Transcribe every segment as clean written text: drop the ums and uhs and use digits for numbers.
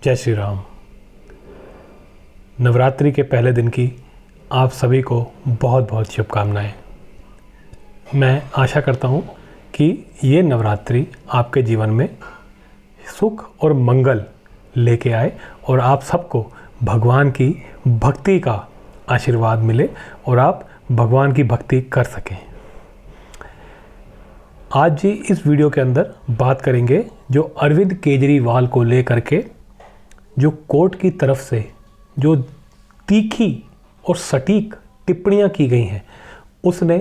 जय श्री राम। नवरात्रि के पहले दिन की आप सभी को बहुत बहुत शुभकामनाएं। मैं आशा करता हूं कि ये नवरात्रि आपके जीवन में सुख और मंगल लेके आए और आप सबको भगवान की भक्ति का आशीर्वाद मिले और आप भगवान की भक्ति कर सकें। आज जी इस वीडियो के अंदर बात करेंगे जो अरविंद केजरीवाल को लेकर के जो कोर्ट की तरफ से जो तीखी और सटीक टिप्पणियां की गई हैं, उसने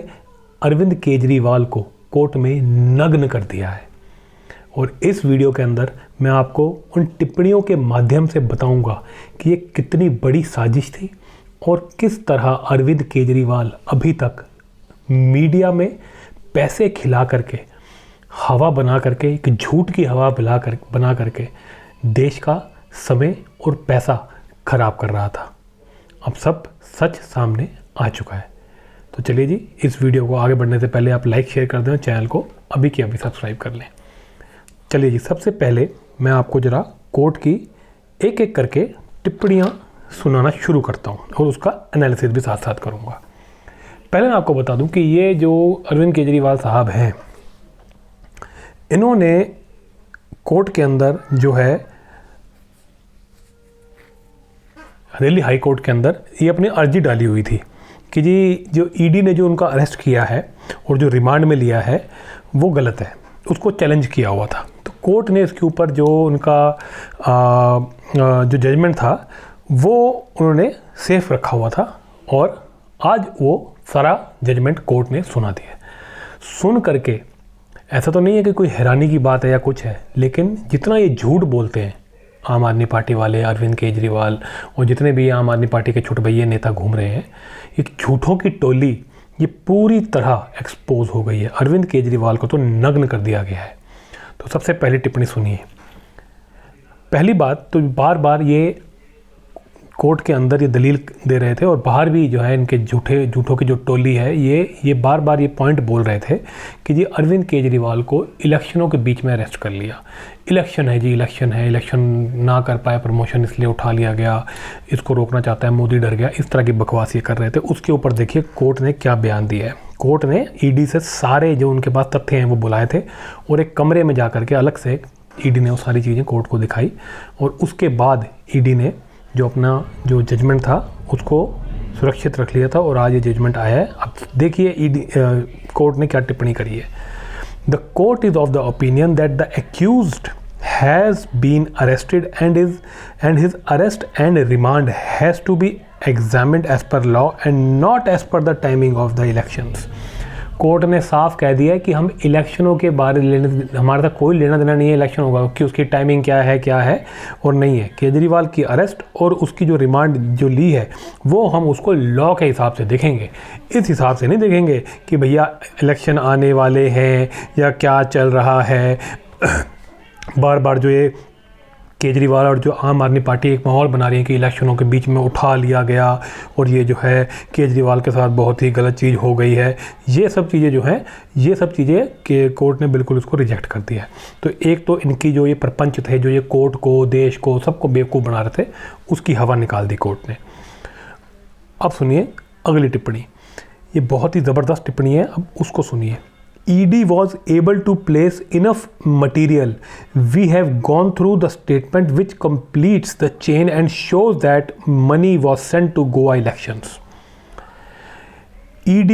अरविंद केजरीवाल को कोर्ट में नग्न कर दिया है। और इस वीडियो के अंदर मैं आपको उन टिप्पणियों के माध्यम से बताऊंगा कि ये कितनी बड़ी साजिश थी और किस तरह अरविंद केजरीवाल अभी तक मीडिया में पैसे खिला करके, हवा बना करके, एक झूठ की हवा बना करके देश का समय और पैसा खराब कर रहा था। अब सब सच सामने आ चुका है। तो चलिए जी, इस वीडियो को आगे बढ़ने से पहले आप लाइक शेयर कर दें, चैनल को अभी के अभी सब्सक्राइब कर लें। चलिए जी, सबसे पहले मैं आपको ज़रा कोर्ट की एक एक करके टिप्पणियाँ सुनाना शुरू करता हूँ और उसका एनालिसिस भी साथ साथ करूँगा। पहले मैं आपको बता दूं कि ये जो अरविंद केजरीवाल साहब हैं, इन्होंने कोर्ट के अंदर जो है दिल्ली हाई कोर्ट के अंदर ये अपनी अर्जी डाली हुई थी कि जी जो ईडी ने जो उनका अरेस्ट किया है और जो रिमांड में लिया है वो गलत है, उसको चैलेंज किया हुआ था। तो कोर्ट ने इसके ऊपर जो उनका जो जजमेंट था वो उन्होंने सेफ रखा हुआ था और आज वो सारा जजमेंट कोर्ट ने सुना दिया। सुन करके ऐसा तो नहीं है कि कोई हैरानी की बात है या कुछ है, लेकिन जितना ये झूठ बोलते हैं आम आदमी पार्टी वाले, अरविंद केजरीवाल और जितने भी आम आदमी पार्टी के छोटे भैया नेता घूम रहे हैं, एक झूठों की टोली ये पूरी तरह एक्सपोज हो गई है। अरविंद केजरीवाल को तो नग्न कर दिया गया है। तो सबसे पहली टिप्पणी सुनिए। पहली बात तो बार बार ये कोर्ट के अंदर ये दलील दे रहे थे और बाहर भी जो है इनके झूठों की जो टोली है ये बार बार ये पॉइंट बोल रहे थे कि जी अरविंद केजरीवाल को इलेक्शनों के बीच में अरेस्ट कर लिया। इलेक्शन है जी, इलेक्शन है, इलेक्शन ना कर पाए, प्रमोशन इसलिए उठा लिया गया, इसको रोकना चाहता है, मोदी डर गया, इस तरह की बकवास ये कर रहे थे। उसके ऊपर देखिए कोर्ट ने क्या बयान दिया है। कोर्ट ने ईडी से सारे जो उनके पास तथ्य हैं वो बुलाए थे और एक कमरे में जा करके अलग से ईडी ने वो सारी चीज़ें कोर्ट को दिखाई और उसके बाद ईडी ने जो अपना जो जजमेंट था उसको सुरक्षित रख लिया था और आज ये जजमेंट आया है। अब देखिए ईडी कोर्ट ने क्या टिप्पणी करी है। The court is of the opinion that the accused has been arrested and his arrest and remand has to be examined as per law and not as per the timing of the elections. Court ने साफ कह दिया है कि हम इलेक्शनों के बारे में हमारे साथ कोई लेना देना नहीं है इलेक्शन होगा कि उसकी टाइमिंग क्या है और नहीं है। केजरीवाल की अरेस्ट और उसकी जो रिमांड जो ली है वो हम उसको लॉ के हिसाब से देखेंगे, इस हिसाब से नहीं देखेंगे कि भैया इलेक्शन आने वाले हैं या क्या चल रहा है। बार बार जो ये केजरीवाल और जो आम आदमी पार्टी एक माहौल बना रही है कि इलेक्शनों के बीच में उठा लिया गया और ये जो है केजरीवाल के साथ बहुत ही गलत चीज़ हो गई है, ये सब चीज़ें जो हैं ये सब चीज़ें के कोर्ट ने बिल्कुल उसको रिजेक्ट कर दिया है। तो एक तो इनकी जो ये प्रपंच थे, जो ये कोर्ट को, देश को, सबको बेवकूफ़ बना रहे थे, उसकी हवा निकाल दी कोर्ट ने। अब सुनिए अगली टिप्पणी, ये बहुत ही ज़बरदस्त टिप्पणी है, अब उसको सुनिए। ED was able to place enough material. We have gone through the statement which completes the chain and shows that money was sent to Goa elections. ED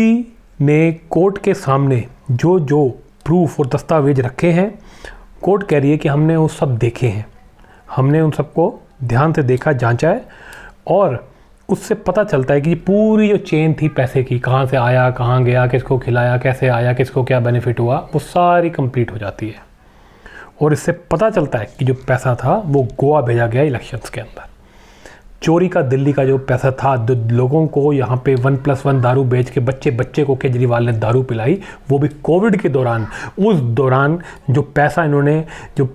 ने कोर्ट के सामने जो जो प्रूफ और दस्तावेज रखे हैं, कोर्ट कह रही है कि हमने वो सब देखे हैं, हमने उन सबको ध्यान से देखा, जांचा है और उससे पता चलता है कि पूरी जो चेन थी पैसे की, कहाँ से आया, कहाँ गया, किसको खिलाया, कैसे आया, किसको क्या बेनिफिट हुआ, वो सारी कंप्लीट हो जाती है। और इससे पता चलता है कि जो पैसा था वो गोवा भेजा गया इलेक्शंस के अंदर। चोरी का दिल्ली का जो पैसा था, लोगों को यहाँ पे 1+1 दारू बेच के बच्चे को केजरीवाल ने दारू पिलाई, वो भी कोविड के दौरान। उस दौरान जो पैसा इन्होंने जो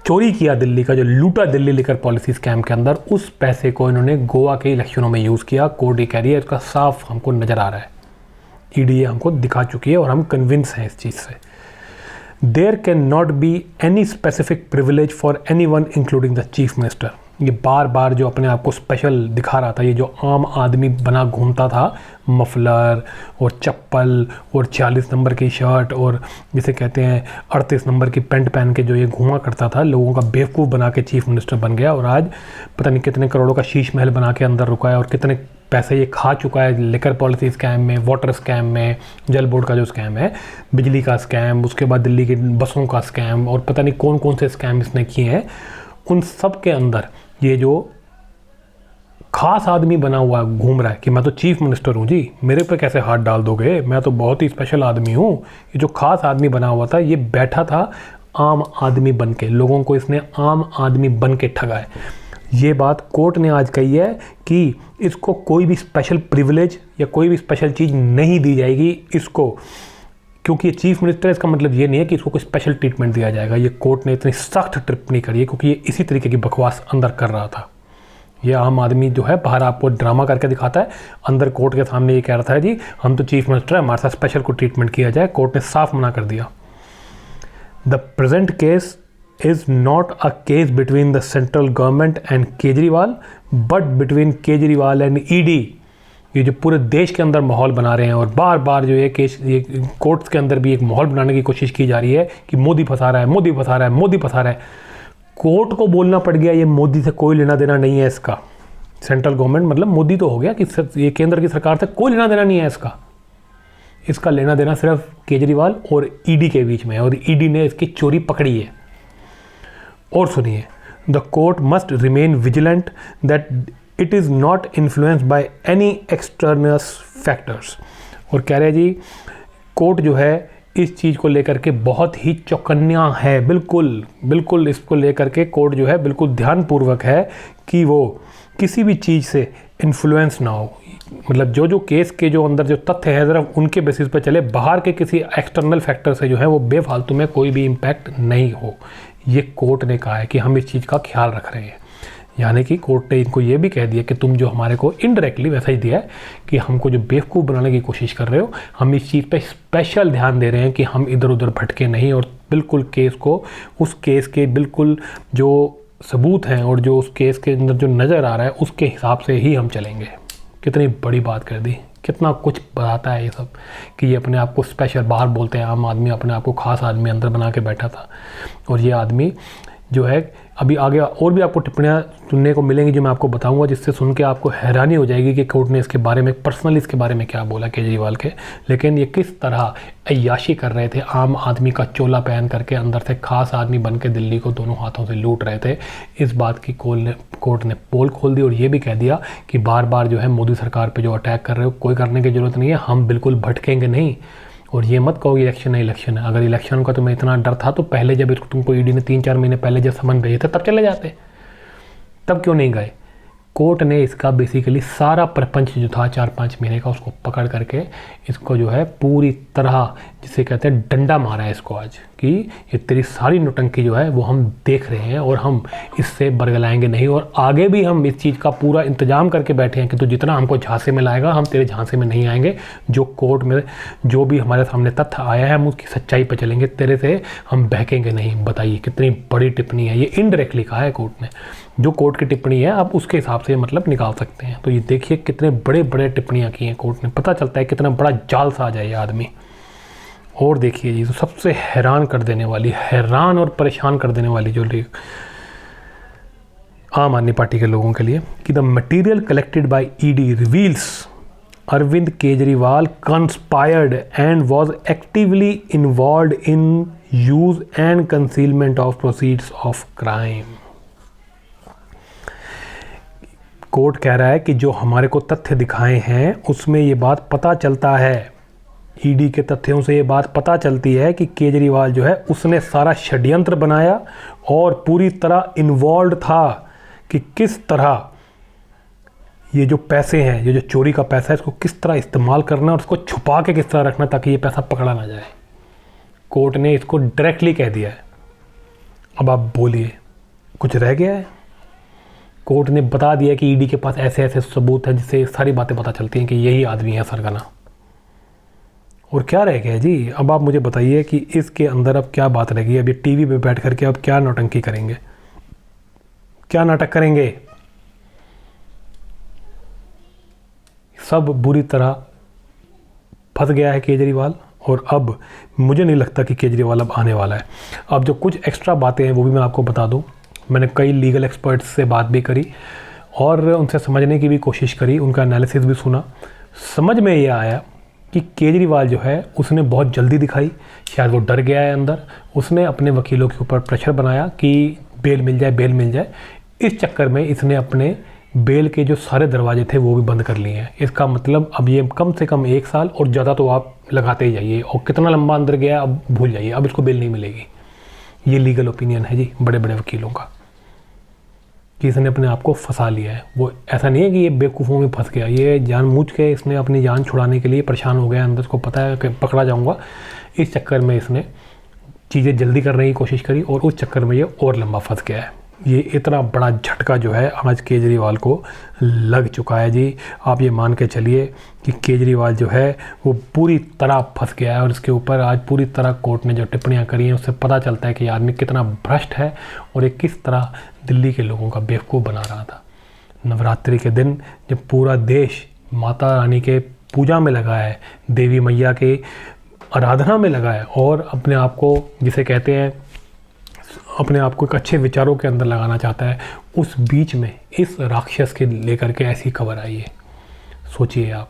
चोरी किया दिल्ली का, जो लूटा दिल्ली लिकर पॉलिसी स्कैम के अंदर, उस पैसे को इन्होंने गोवा के इलेक्शनों में यूज़ किया। कोर्ट ये कह रही है, इसका साफ हमको नज़र आ रहा है, ईडी हमको दिखा चुकी है और हम कन्विंस हैं इस चीज़ से। There cannot be any specific privilege for anyone including the chief minister. ये बार बार जो अपने आप को स्पेशल दिखा रहा था, ये जो आम आदमी बना घूमता था, मफलर और चप्पल और 40 नंबर की शर्ट और जिसे कहते हैं 38 नंबर की पैंट पहन के जो ये घूमा करता था, लोगों का बेवकूफ़ बना के चीफ मिनिस्टर बन गया और आज पता नहीं कितने करोड़ों का शीश महल बना के अंदर रुका है और कितने पैसे ये खा चुका है लिकर पॉलिसी स्कैम में, वाटर स्कैम में, जल बोर्ड का जो स्कैम है, बिजली का स्कैम, उसके बाद दिल्ली की बसों का स्कैम और पता नहीं कौन कौन से स्कैम इसने किए हैं। उन सब के अंदर ये जो खास आदमी बना हुआ घूम रहा है कि मैं तो चीफ मिनिस्टर हूँ जी, मेरे पे कैसे हाथ डाल दोगे, मैं तो बहुत ही स्पेशल आदमी हूँ। ये जो खास आदमी बना हुआ था, ये बैठा था आम आदमी बन के, लोगों को इसने आम आदमी बन के ठगा है। ये बात कोर्ट ने आज कही है कि इसको कोई भी स्पेशल प्रिविलेज या कोई भी स्पेशल चीज़ नहीं दी जाएगी इसको, क्योंकि ये चीफ मिनिस्टर है। इसका मतलब ये नहीं है कि इसको कोई स्पेशल ट्रीटमेंट दिया जाएगा। ये कोर्ट ने इतनी सख्त टिप्पणी करी है क्योंकि ये इसी तरीके की बकवास अंदर कर रहा था। ये आम आदमी जो है बाहर आपको ड्रामा करके दिखाता है, अंदर कोर्ट के सामने ये कह रहा था जी हम तो चीफ मिनिस्टर है, हमारे साथ स्पेशल को ट्रीटमेंट किया जाए। कोर्ट ने साफ मना कर दिया। The present case is not a case between the central government and Kejriwal but between Kejriwal and ED। ये जो पूरे देश के अंदर माहौल बना रहे हैं और बार बार जो ये केस, ये कोर्ट्स के अंदर भी एक माहौल बनाने की कोशिश की जा रही है कि मोदी फंसा रहा है, मोदी फंसा रहा है, मोदी फंसा रहा है। कोर्ट को बोलना पड़ गया ये मोदी से कोई लेना देना नहीं है इसका। सेंट्रल गवर्नमेंट मतलब मोदी तो हो गया कि ये केंद्र की सरकार से कोई लेना देना नहीं है इसका लेना देना सिर्फ केजरीवाल और ED के बीच में है और ED ने इसकी चोरी पकड़ी है। और सुनिए, the court must remain vigilant that it is not influenced by any external factors. और कह रहे जी कोर्ट जो है इस चीज़ को लेकर के बहुत ही चौकन्ना है, बिल्कुल इसको लेकर के कोर्ट जो है बिल्कुल ध्यानपूर्वक है कि वो किसी भी चीज़ से इन्फ्लुएंस ना हो। मतलब जो केस के जो अंदर जो तथ्य है ज़रा उनके बेसिस पर चले, बाहर के किसी एक्सटर्नल फैक्टर से जो है वो बेफालतू में कोई भी इम्पैक्ट नहीं हो। ये कोर्ट ने कहा है कि हम इस चीज़ का ख्याल रख रहे हैं। यानी कि कोर्ट ने इनको ये भी कह दिया कि तुम जो हमारे को इनडायरेक्टली वैसा ही दिया है कि हमको जो बेवकूफ़ बनाने की कोशिश कर रहे हो, हम इस चीज़ पे स्पेशल ध्यान दे रहे हैं कि हम इधर उधर भटके नहीं और बिल्कुल केस को, उस केस के बिल्कुल जो सबूत हैं और जो उस केस के अंदर जो नज़र आ रहा है उसके हिसाब से ही हम चलेंगे। कितनी बड़ी बात कर दी, कितना कुछ बताता है ये सब कि ये अपने आप को स्पेशल बाहर बोलते हैं, आम आदमी अपने आप को खास आदमी अंदर बना के बैठा था। और ये आदमी जो है अभी आगे और भी आपको टिप्पणियाँ सुनने को मिलेंगी जो मैं आपको बताऊंगा, जिससे सुन के आपको हैरानी हो जाएगी कि कोर्ट ने इसके बारे में पर्सनली इसके बारे में क्या बोला केजरीवाल के। लेकिन ये किस तरह अय्याशी कर रहे थे, आम आदमी का चोला पहन करके अंदर से खास आदमी बन के दिल्ली को दोनों हाथों से लूट रहे थे। इस बात की कोर्ट ने पोल खोल दी और ये भी कह दिया कि बार बार जो है मोदी सरकार पर जो अटैक कर रहे हो कोई करने की ज़रूरत नहीं है, हम बिल्कुल भटकेंगे नहीं। और ये मत कहो इलेक्शन है इलेक्शन है, अगर इलेक्शन का तुम्हें इतना डर था तो पहले जब तुमको ED ने 3-4 महीने पहले जब समन भेजे थे तब चले जाते, तब क्यों नहीं गए। कोर्ट ने इसका बेसिकली सारा प्रपंच जो था 4-5 महीने का उसको पकड़ करके इसको जो है पूरी तरह जिसे कहते हैं डंडा मारा है इसको आज कि ये तेरी सारी नौटंकी जो है वो हम देख रहे हैं और हम इससे बरगलाएंगे नहीं और आगे भी हम इस चीज़ का पूरा इंतजाम करके बैठे हैं कि तू जितना हमको झांसे में लाएगा हम तेरे झांसे में नहीं आएंगे। जो कोर्ट में जो भी हमारे सामने तथ्य आया है हम उसकी सच्चाई पर चलेंगे, तेरे से हम बहकेंगे नहीं। बताइए कितनी बड़ी टिप्पणी है, ये इनडायरेक्टली कहा है कोर्ट ने। जो कोर्ट की टिप्पणी है आप उसके हिसाब से मतलब निकाल सकते हैं। तो ये देखिए कितने बड़े बड़े टिप्पणियाँ की हैं कोर्ट ने, पता चलता है कितना बड़ा जालसाज है ये आदमी। और देखिए जी तो सबसे हैरान कर देने वाली, हैरान और परेशान कर देने वाली जो आम आदमी पार्टी के लोगों के लिए कि the material collected by ED reveals Arvind Kejriwal conspired and was actively involved in use and concealment of proceeds of crime. Court कह रहा है कि जो हमारे को तथ्य दिखाए हैं उसमें ये बात पता चलता है, ED के तथ्यों से ये बात पता चलती है कि केजरीवाल जो है उसने सारा षड्यंत्र बनाया और पूरी तरह इन्वॉल्व था कि किस तरह ये जो पैसे हैं, ये जो चोरी का पैसा है इसको किस तरह इस्तेमाल करना और उसको छुपा के किस तरह रखना ताकि ये पैसा पकड़ा ना जाए। कोर्ट ने इसको डायरेक्टली कह दिया है। अब आप बोलिए कुछ रह गया है? कोर्ट ने बता दिया कि ED के पास ऐसे ऐसे सबूत हैं जिससे सारी बातें पता चलती हैं कि यही आदमी है सरगना। और क्या रह गया जी? अब आप मुझे बताइए कि इसके अंदर अब क्या बात रह गई? अब ये TV पे बैठ करके अब क्या नौटंकी करेंगे? क्या नाटक करेंगे? सब बुरी तरह फंस गया है केजरीवाल, और अब मुझे नहीं लगता कि केजरीवाल अब आने वाला है। अब जो कुछ एक्स्ट्रा बातें हैं वो भी मैं आपको बता दूं। मैंने कई लीगल एक्सपर्ट्स से बात भी करी और उनसे समझने की भी कोशिश करी, उनका एनालिसिस भी सुना। समझ में ये आया कि केजरीवाल जो है उसने बहुत जल्दी दिखाई, शायद वो डर गया है अंदर। उसने अपने वकीलों के ऊपर प्रेशर बनाया कि बेल मिल जाए, बेल मिल जाए। इस चक्कर में इसने अपने बेल के जो सारे दरवाजे थे वो भी बंद कर लिए हैं। इसका मतलब अब ये कम से कम 1 साल और ज़्यादा तो आप लगाते ही जाइए, और कितना लंबा अंदर गया अब भूल जाइए, अब इसको बेल नहीं मिलेगी। ये लीगल ओपिनियन है जी बड़े बड़े वकीलों का कि इसने अपने आप को फंसा लिया है। वो ऐसा नहीं है कि ये बेवकूफ़ों में फंस गया, ये जानबूझ के इसने अपनी जान छुड़ाने के लिए परेशान हो गया, अंदर इसको पता है कि पकड़ा जाऊँगा। इस चक्कर में इसने चीज़ें जल्दी करने की कोशिश करी और उस चक्कर में ये और लंबा फंस गया है। ये इतना बड़ा झटका जो है आज केजरीवाल को लग चुका है जी। आप ये मान के चलिए कि केजरीवाल जो है वो पूरी तरह फंस गया है, और इसके ऊपर आज पूरी तरह कोर्ट ने जो टिप्पणियां करी हैं उससे पता चलता है कि आदमी कितना भ्रष्ट है और ये किस तरह दिल्ली के लोगों का बेवकूफ़ बना रहा था। नवरात्रि के दिन जब पूरा देश माता रानी के पूजा में लगा है, देवी मैया के आराधना में लगा है, और अपने आप को जिसे कहते हैं अपने आप को एक अच्छे विचारों के अंदर लगाना चाहता है, उस बीच में इस राक्षस के लेकर के ऐसी खबर आई है। सोचिए आप,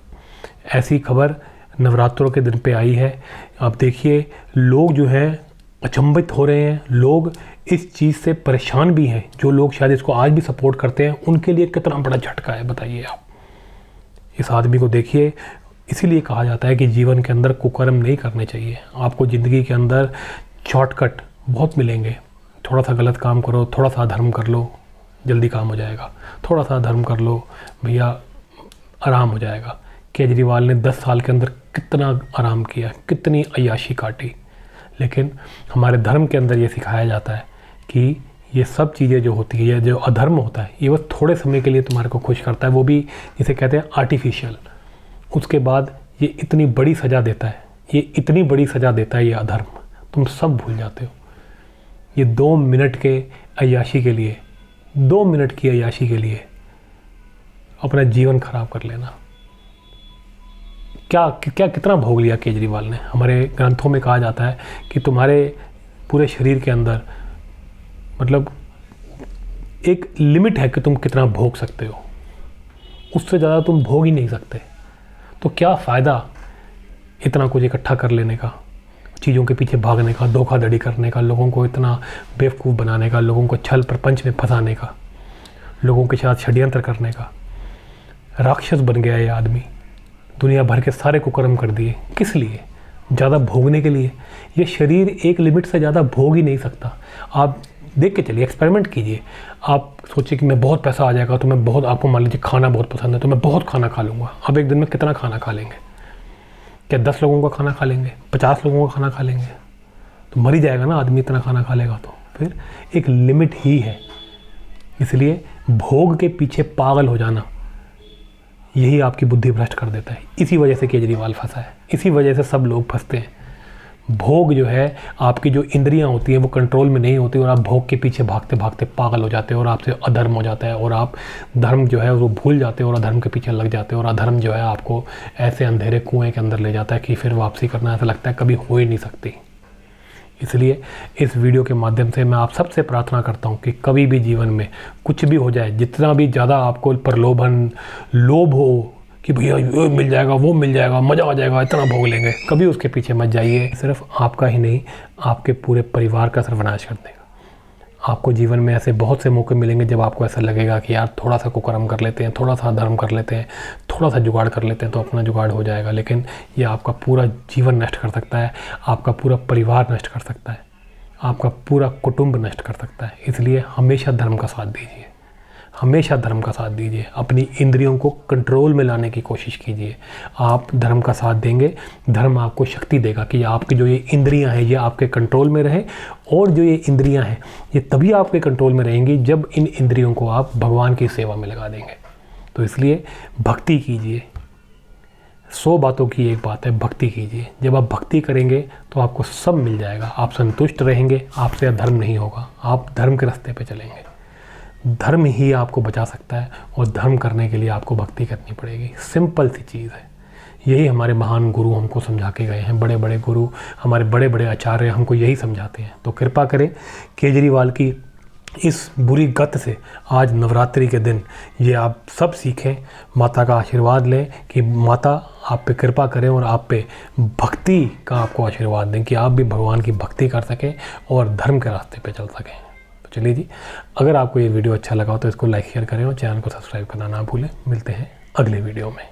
ऐसी खबर नवरात्रों के दिन पे आई है। आप देखिए लोग जो हैं अचंभित हो रहे हैं, लोग इस चीज़ से परेशान भी हैं। जो लोग शायद इसको आज भी सपोर्ट करते हैं उनके लिए कितना बड़ा झटका है बताइए आप। इस आदमी को देखिए, इसीलिए कहा जाता है कि जीवन के अंदर कुकर्म नहीं करने चाहिए। आपको ज़िंदगी के अंदर शॉर्टकट बहुत मिलेंगे। थोड़ा सा गलत काम करो, थोड़ा सा धर्म कर लो, जल्दी काम हो जाएगा। थोड़ा सा धर्म कर लो भैया, आराम हो जाएगा। केजरीवाल ने 10 साल के अंदर कितना आराम किया, कितनी अय्याशी काटी। लेकिन हमारे धर्म के अंदर ये सिखाया जाता है कि ये सब चीज़ें जो होती है, ये जो अधर्म होता है, ये बस थोड़े समय के लिए तुम्हारे को खुश करता है, वो भी जिसे कहते हैं आर्टिफिशियल। उसके बाद ये इतनी बड़ी सज़ा देता है, ये इतनी बड़ी सज़ा देता है ये अधर्म, तुम सब भूल जाते हो। ये 2 मिनट के अय्याशी के लिए, 2 मिनट की अय्याशी के लिए अपना जीवन खराब कर लेना, क्या कितना भोग लिया केजरीवाल ने। हमारे ग्रंथों में कहा जाता है कि तुम्हारे पूरे शरीर के अंदर मतलब एक लिमिट है कि तुम कितना भोग सकते हो, उससे ज़्यादा तुम भोग ही नहीं सकते। तो क्या फ़ायदा इतना कुछ इकट्ठा कर लेने का, चीज़ों के पीछे भागने का, धोखाधड़ी करने का, लोगों को इतना बेवकूफ़ बनाने का, लोगों को छल प्रपंच में फंसाने का, लोगों के साथ षड्यंत्र करने का। राक्षस बन गया ये आदमी, दुनिया भर के सारे कुकर्म कर दिए। किस लिए? ज़्यादा भोगने के लिए। ये शरीर एक लिमिट से ज़्यादा भोग ही नहीं सकता। आप देख के चलिए, एक्सपेरिमेंट कीजिए। आप सोचिए कि मैं बहुत पैसा आ जाएगा तो मैं बहुत, आपको मान लीजिए खाना बहुत पसंद है तो मैं बहुत खाना खा लूँगा। अब एक दिन में कितना खाना खा लेंगे? क्या 10 लोगों का खाना खा लेंगे? 50 लोगों का खाना खा लेंगे? तो मर ही जाएगा ना आदमी, इतना खाना खा लेगा तो। फिर एक लिमिट ही है। इसलिए भोग के पीछे पागल हो जाना, यही आपकी बुद्धि भ्रष्ट कर देता है। इसी वजह से केजरीवाल फंसा है, इसी वजह से सब लोग फंसते हैं। भोग जो है, आपकी जो इंद्रियां होती हैं वो कंट्रोल में नहीं होती, और आप भोग के पीछे भागते भागते पागल हो जाते हो, और आपसे अधर्म हो जाता है, और आप धर्म जो है वो भूल जाते हो और अधर्म के पीछे लग जाते हो। और अधर्म जो है आपको ऐसे अंधेरे कुएं के अंदर ले जाता है कि फिर वापसी करना ऐसा लगता है कभी हो ही नहीं सकती। इसलिए इस वीडियो के माध्यम से मैं आप सबसे प्रार्थना करता हूँ कि कभी भी जीवन में कुछ भी हो जाए, जितना भी ज़्यादा आपको प्रलोभन, लोभ हो कि भैया ये मिल जाएगा, वो मिल जाएगा, मज़ा आ जाएगा, इतना भोग लेंगे, कभी उसके पीछे मत जाइए। सिर्फ आपका ही नहीं, आपके पूरे परिवार का सर्वनाश कर देगा। आपको जीवन में ऐसे बहुत से मौके मिलेंगे जब आपको ऐसा लगेगा कि यार थोड़ा सा कुकर्म कर लेते हैं, थोड़ा सा धर्म कर लेते हैं, थोड़ा सा जुगाड़ कर लेते हैं तो अपना जुगाड़ हो जाएगा। लेकिन ये आपका पूरा जीवन नष्ट कर सकता है, आपका पूरा परिवार नष्ट कर सकता है, आपका पूरा कुटुंब नष्ट कर सकता है। इसलिए हमेशा धर्म का साथ दीजिए, हमेशा धर्म का साथ दीजिए। अपनी इंद्रियों को कंट्रोल में लाने की कोशिश कीजिए। आप धर्म का साथ देंगे, धर्म आपको शक्ति देगा कि आपकी जो ये इंद्रियां हैं ये आपके कंट्रोल में रहे। और जो ये इंद्रियां हैं ये तभी आपके कंट्रोल में रहेंगी जब इन इंद्रियों को आप भगवान की सेवा में लगा देंगे। तो इसलिए भक्ति कीजिए। 100 बातों की एक बात है, भक्ति कीजिए। जब आप भक्ति करेंगे तो आपको सब मिल जाएगा, आप संतुष्ट रहेंगे, आपसे अधर्म नहीं होगा, आप धर्म के रास्ते पे चलेंगे। धर्म ही आपको बचा सकता है और धर्म करने के लिए आपको भक्ति करनी पड़ेगी। सिंपल सी चीज़ है। यही हमारे महान गुरु हमको समझा के गए हैं, बड़े बड़े गुरु, हमारे बड़े बड़े आचार्य हमको यही समझाते हैं। तो कृपा करें केजरीवाल की इस बुरी गत से आज नवरात्रि के दिन ये आप सब सीखें, माता का आशीर्वाद लें कि माता आप पे कृपा करें और आप पे भक्ति का आपको आशीर्वाद दें कि आप भी भगवान की भक्ति कर सकें और धर्म के रास्ते पे चल सकें। तो चलिए जी, अगर आपको ये वीडियो अच्छा लगा हो तो इसको लाइक शेयर करें और चैनल को सब्सक्राइब करना ना भूलें। मिलते हैं अगले वीडियो में।